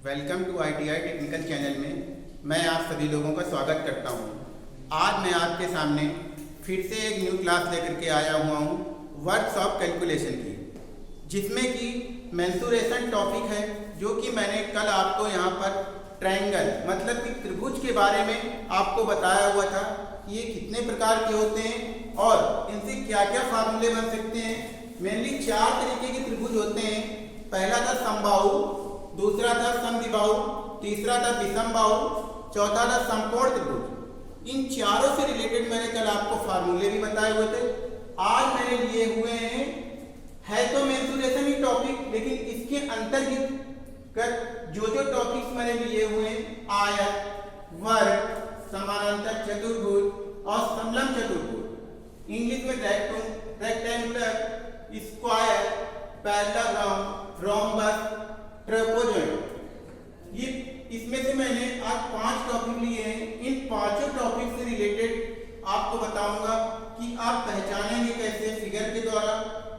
Welcome to ITI technical channel में मैं आप सभी लोगों का स्वागत करता हूं। आज मैं आपके सामने फिर से एक न्यू क्लास लेकर के आया हुआ हूं वर्कशॉप कैलकुलेशन की, जिसमें कि मेंसुरेशन टॉपिक है, जो कि मैंने कल आपको यहां पर ट्रायंगल मतलब कि त्रिभुज के बारे में आपको बताया हुआ था कि ये कितने प्रकार के होते हैं और इनसे क्या क्या फार्मूले बन सकते हैं। मेनली 4 तरीके के त्रिभुज होते हैं। पहला था समबाहु, दूसरा था समद्विबाहु, तीसरा था विषमबाहु, चौथा था समकोण त्रिभुज। इन चारों से रिलेटेड मैंने कल आपको फार्मूले भी बताए हुए थे। आज मैंने लिए हुए हैं, है तो मेंसुरेशन ही टॉपिक, लेकिन इसके अंतर्गत जो टॉपिक्स मैंने लिए हुए हैं, आयत, वर्ग, समानांतर चतुर्भुज और समलंब चतुर्भुज, इंग्लिश में रेक्टेंगुलर, स्क्वायर, पैराग्राम, रोम्बस, ट्रेपेजॉइड। ये इसमें से मैंने आज 5 टॉपिक लिए हैं। इन पांचों टॉपिक से रिलेटेड आपको बताऊंगा कि आप पहचानेंगे कैसे, फिगर के द्वारा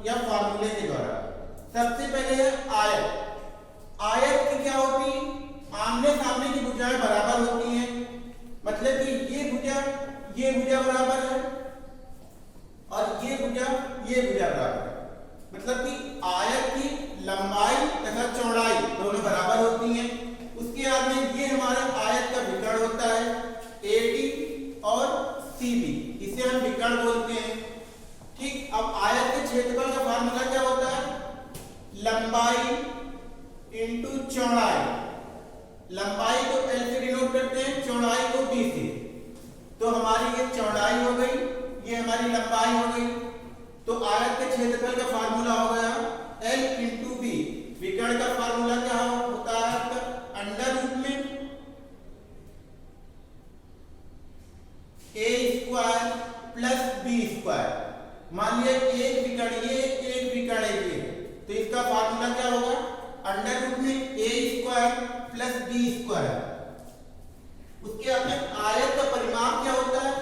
या फार्मूले के द्वारा। सबसे पहले है आयत। आयत की क्या होती है? आमने सामने की भुजाएं बराबर होती हैं, मतलब कि ये भुजा बराबर है और ये भुजा बराबर है। मतलब कि आयत की लंबाई तथा चौड़ाई दोनों बराबर होती हैं। उसके बाद में ये हमारा आयत का विकर्ण होता है, AD और CB, इसे हम विकर्ण बोलते हैं। ठीक, अब आयत के क्षेत्रफल का फार्मूला क्या होता है? लंबाई इंटू चौड़ाई। लंबाई को L से डिनोट करते हैं, चौड़ाई को B से। तो हमारी ये चौड़ाई हो गई, ये हमारी लंबाई हो गई। तो आयत के क्षेत्रफल का फार्मूला हो गया L इंटू B। विकर्ण का फार्मूला क्या होता है आपका? अंडर रूट में A square plus B square. मान लिया एक विकर्ण ये, एक विकर्ण ये, तो इसका फार्मूला क्या होगा? अंडर रूट में A square plus B square. उसके बाद में आयत का परिमाप क्या होता है?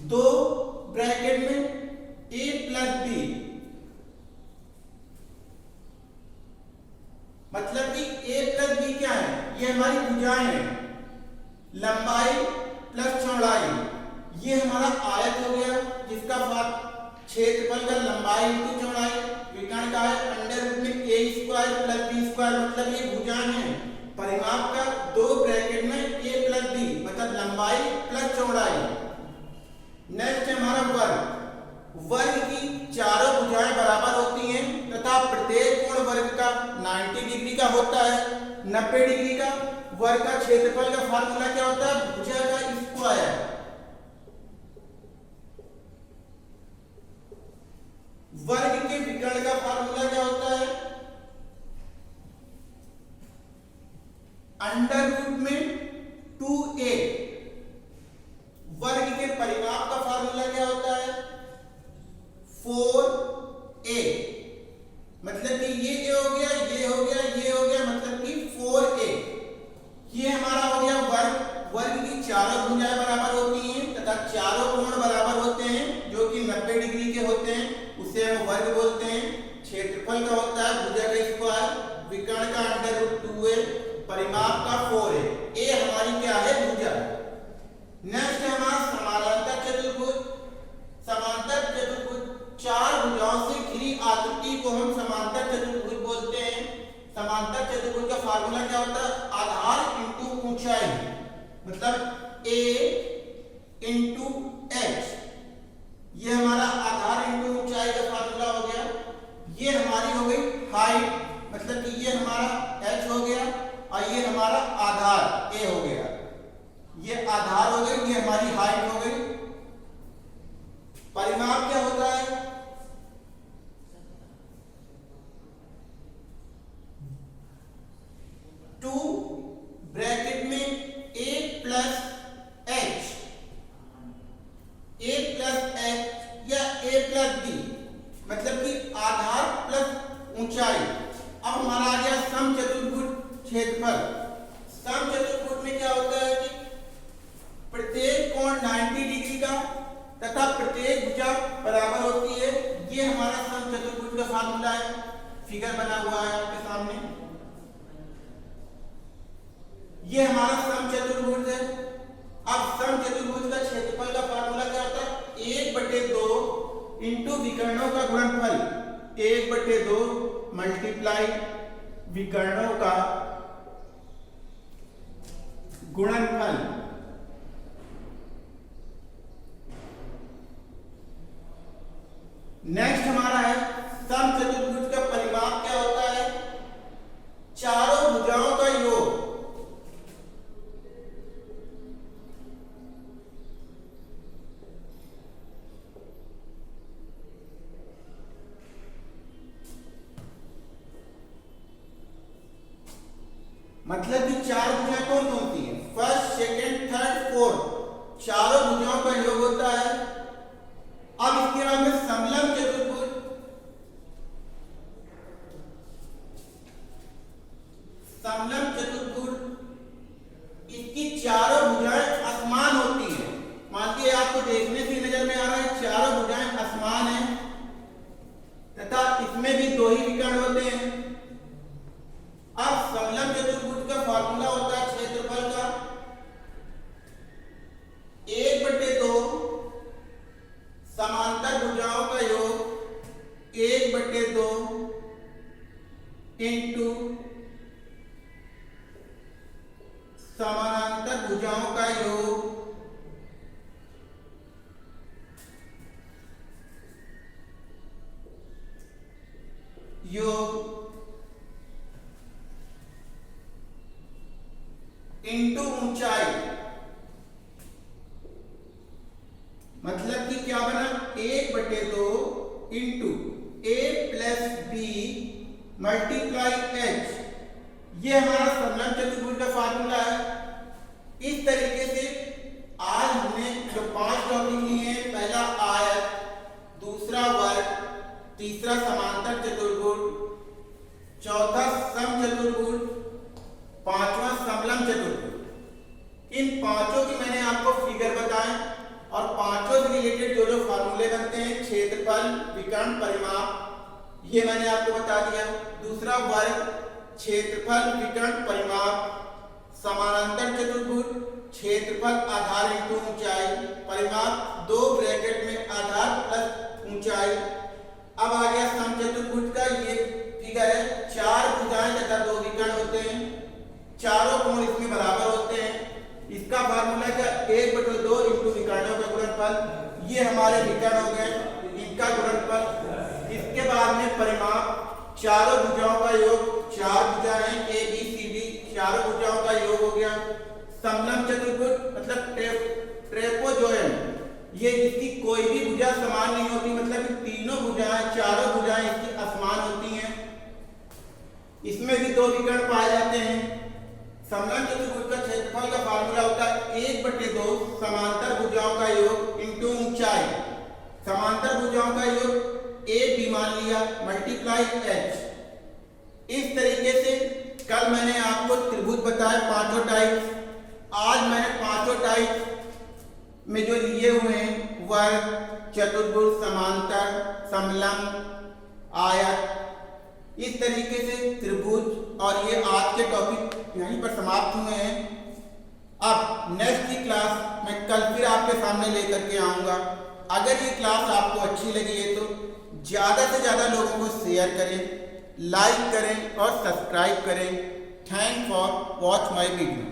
2 ब्रैकेट में A प्लस B, मतलब कि A प्लस B क्या है? ये हमारी भुजाएं हैं, लंबाई प्लस चौड़ाई। ये हमारा आयत हो गया, जिसका क्षेत्रफल का लंबाई इंटू चौड़ाई। विकर्ण का है अंडर रूट में A square plus B square, मतलब ये भुजाएं हैं। परिमाप का 2 ब्रैकेट में A प्लस B, मतलब लंबाई प्लस चौड़ाई। नेक्स्ट है हमारा वर्ग। वर्ग की चारों भुजाएं बराबर होती हैं तथा प्रत्येक कोण वर्ग का 90 डिग्री का होता है, 90 डिग्री का। वर्ग का क्षेत्रफल का फार्मूला क्या होता है? भुजा का स्क्वायर। वर्ग के विकर्ण का फार्मूला क्या होता है? अंडर रूट में 2A। वर्ग के परिमाप का फार्मूला क्या होता है? 4A। मतलब कि ये A हो गया, ये हो गया, ये हो गया, मतलब कि 4A। ये हमारा हो गया वर्ग। वर्ग की चारों भुजाएं बराबर होती हैं तथा चारों कोण बराबर होते हैं, जो कि 90 डिग्री के होते हैं, उसे हम वर्ग बोलते हैं। क्षेत्रफल का होता है भुजा का स्क्वायर, विकर्ण का अंडर रूट 2A, परिमाप का 4A। A हमारी क्या है? भुजा। नेक्स्ट है हमारा समानांतर चतुर्भुज। समांतर चतुर्भुज 4 भुजाओं से घिरी आकृति को हम समांतर चतुर्भुज बोलते हैं। समांतर चतुर्भुज का फार्मूला क्या होता है? आधार इंटू ऊंचाई, मतलब A इंटू H। ये हमारा आधार इंटू ऊंचाई का फार्मूला हो गया। ये हमारी हो गई हाइट, मतलब कि ये हमारा H हो गया और ये हमारा आधार A हो गया। ये आधार हो गई, ये हमारी हाइट हो गई। परिमाप क्या होता है? टू ब्रैकेट में A plus H, A plus H या A प्लस B, मतलब कि आधार प्लस ऊंचाई। अब हमारा आ गया समचतुर्भुज क्षेत्रफल। समचतुर्भुज में क्या होता है कि प्रत्येक कोण 90 डिग्री का तथा प्रत्येक भुजा बराबर होती है। ये हमारा समचतुर्भुज का फार्मूला है, फिगर बना हुआ है आपके सामने। ये हमारा समचतुर्भुज है। अब समचतुर्भुज का क्षेत्रफल का फार्मूला क्या होता है? 1/2 इंटू विकर्णों का गुणनफल, 1/2 मल्टीप्लाई विकर्णों का गुणनफल। नेक्स्ट हमारा है समचतुर्भुज का परिमाप क्या होता है? चारों भुजाओं का योग। मतलब कि चार भुजाएं कौन कौन सी हैं? फर्स्ट, सेकंड, थर्ड, फोर्थ, चारों भुजाओं का योग होता है। अब इसके बाद में समलंब चतुर्भुज। समलंब चतुर्भुज, इसकी चारों भुजाएं असमान होती हैं। मान लीजिए आपको देखने से नजर में आ रहा है चारों भुजाएं असमान हैं तथा इसमें भी दो ही विकर्ण होते हैं। अब समलंब चतुर्भुज का फार्मूला होता है क्षेत्रफल का 1/2 समांतर भुजाओं का योग 1/2 इंटू समानांतर भुजाओं का योग इंटू ऊंचाई। मतलब कि क्या बना? 1/2 into a plus B multiply h। ये हमारा समलंब चतुर्भुज का फार्मूला है। इस तरीके से आज हमने जो 5 टॉपिक लिए हैं, पहला आयत, दूसरा वर्ग, तीसरा समांतर चतुर्भुज, चौथा समचतुर्भुज, पांचवा समलंब चतुर्भुज। इन पांचों की मैंने आपको फिगर बताए और पांचों से रिलेटेड जो जो फार्मूले बनते हैं, क्षेत्रफल, विकर्ण, परिमाप, ये मैंने आपको बता दिया। दूसरा वर्ग, क्षेत्रफल, विकर्ण, परिमाप, समानांतर चतुर्भुज, क्षेत्रफल आधार इंटू ऊंचाई, परिमाप 2 ब्रैकेट में आधार प्लस ऊंचाई। अब आ गया समचतुर्भुज का ये फिगर है। 4 भुजाएं तथा 2 विकर्ण होते हैं, चारों कोण इसमें बराबर होते हैं। इसका फार्मूला क्या? 1/2 इंटू विकर्णों का गुणनफल। ये हमारे विकर्ण हो गए, इनका गुणनफल। इसके बाद में परिमाप, चारों भुजाओं का योग, 4 भुजाएं ए बी सी डी, चारों भुजाओं का योग हो गया। समलंब चतुर्भुज मतलब ट्रेपोजोयम, ये इसकी कोई भी भुजा समान नहीं होती, मतलब कि तीनों भुजाएं, चारों भुजाएं इसकी असमान होती हैं। इसमें भी 2 विकर्ण पाए जाते हैं। समलंब चतुर्भुज का क्षेत्रफल का फार्मूला होता है 1/2 समांतर भुजाओं का योग इंटू ऊंचाई। समांतर भुजाओं का योग ए बी मान लिया मल्टीप्लाई h। इस तरीके से कल मैंने आपको त्रिभुज बताया 5 टाइप। आज मैंने 5 टाइप में जो लिए हुए हैं, वर्ग, चतुर्भुज, समांतर, समलंब, आयत, इस तरीके से त्रिभुज, और ये आज के टॉपिक यहीं पर समाप्त हुए हैं। अब नेक्स्ट की क्लास मैं कल फिर आपके सामने लेकर के आऊंगा। अगर ये क्लास आपको अच्छी लगी है तो ज़्यादा से ज़्यादा लोगों को शेयर करें, लाइक करें और सब्सक्राइब करें। Thank for watch my video.